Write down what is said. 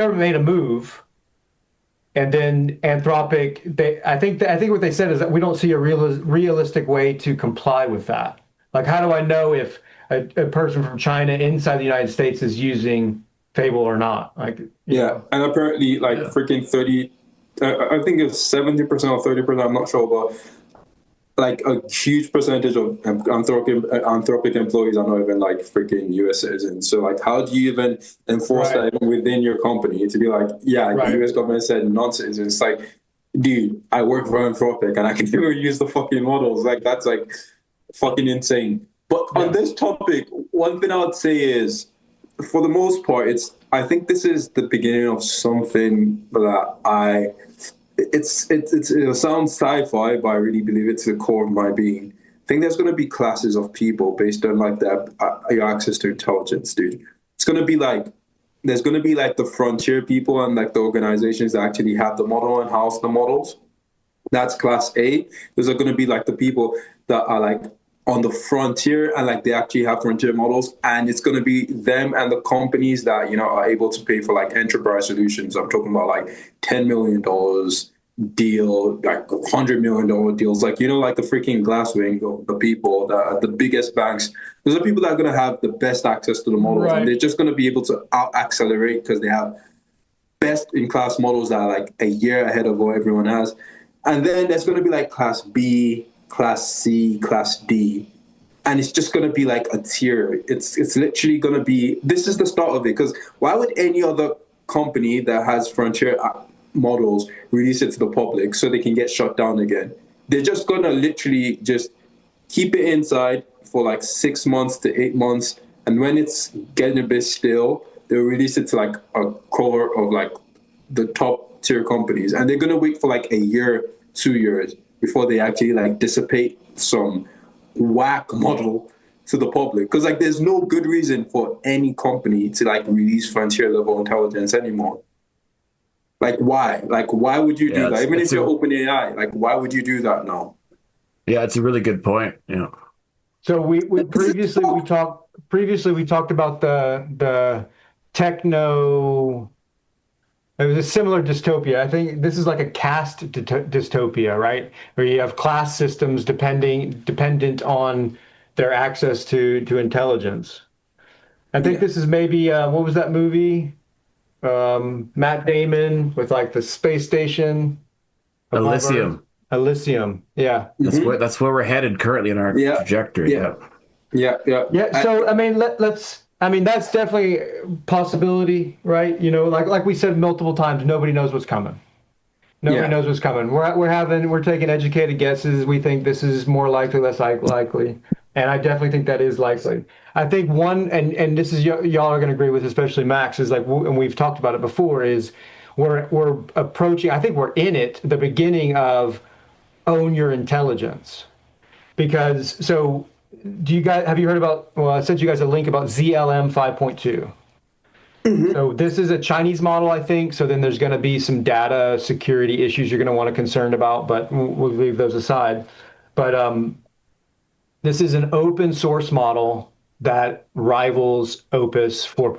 government made a move, and then Anthropic, I think what they said is that we don't see a realistic way to comply with that. Like, how do I know if a person from China inside the United States is using Fable or not? Like, Yeah, and apparently, like Yeah. freaking 30, I think it's 70% or 30%. I'm not sure, but like a huge percentage of Anthropic employees are not even like freaking US citizens. So like, how do you even enforce right, that even within your company to be like, yeah, the right, US government said non-citizens? It's like, dude, I work for Anthropic and I can still use the fucking models. Like that's like fucking insane. But on yeah, this topic, one thing I would say is, for the most part, I think this is the beginning of something that it sounds sci-fi, but I really believe it's the core of my being. I think there's going to be classes of people based on like your access to intelligence, dude. It's going to be like there's going to be like the frontier people and like the organizations that actually have the model and house the models. That's class A. Those are going to be like the people that are like on the frontier and like they actually have frontier models, and it's going to be them and the companies that are able to pay for like enterprise solutions. I'm talking about like $10 million deal, like $100 million deals, like like the freaking Glasswing of the people that are the biggest banks. Those are people that are going to have the best access to the models, and right. they're just going to be able to out accelerate because they have best in class models that are like a year ahead of what everyone has. And then there's going to be like class B, class C, class D. And it's just going to be like a tier. It's literally going to be, this is the start of it. Because why would any other company that has frontier models release it to the public so they can get shut down again? They're just going to literally just keep it inside for like 6 months to 8 months. And when it's getting a bit stale, they'll release it to like a core of like the top tier companies, and they're gonna wait for like a year, 2 years before they actually like dissipate some whack model to the public. Because like there's no good reason for any company to like release frontier level intelligence anymore. Like why? Like why would you Yeah, do that? it's Even if it's you're a open AI, like why would you do that now? yeah, it's a really good point. Yeah. So we This is previously we talked about the techno. It was a similar dystopia. I think this is like a caste dystopia, right? Where you have class systems dependent on their access to intelligence. I think yeah. this is maybe what was that movie? Matt Damon with like the space station above Earth. Elysium. Elysium. Yeah. Mm-hmm. That's where we're headed currently in our Yeah. trajectory. Yeah. Yeah. Yeah. Yeah. Yeah, so I mean, let's. I mean, that's definitely a possibility, right? Like we said multiple times, nobody knows what's coming. Nobody Yeah. knows what's coming. We're taking educated guesses. We think this is more likely, less likely, and I definitely think that is likely. I think one, and this is y'all are going to agree with, especially Max, is like, and we've talked about it before, is we're approaching. I think we're in it, the beginning of own your intelligence, because so do you guys have you heard about? Well, I sent you guys a link about ZLM 5.2. So this is a Chinese model, I think. So then there's going to be some data security issues you're going to want to concerned about, but we'll leave those aside. But this is an open source model that rivals Opus 4.0.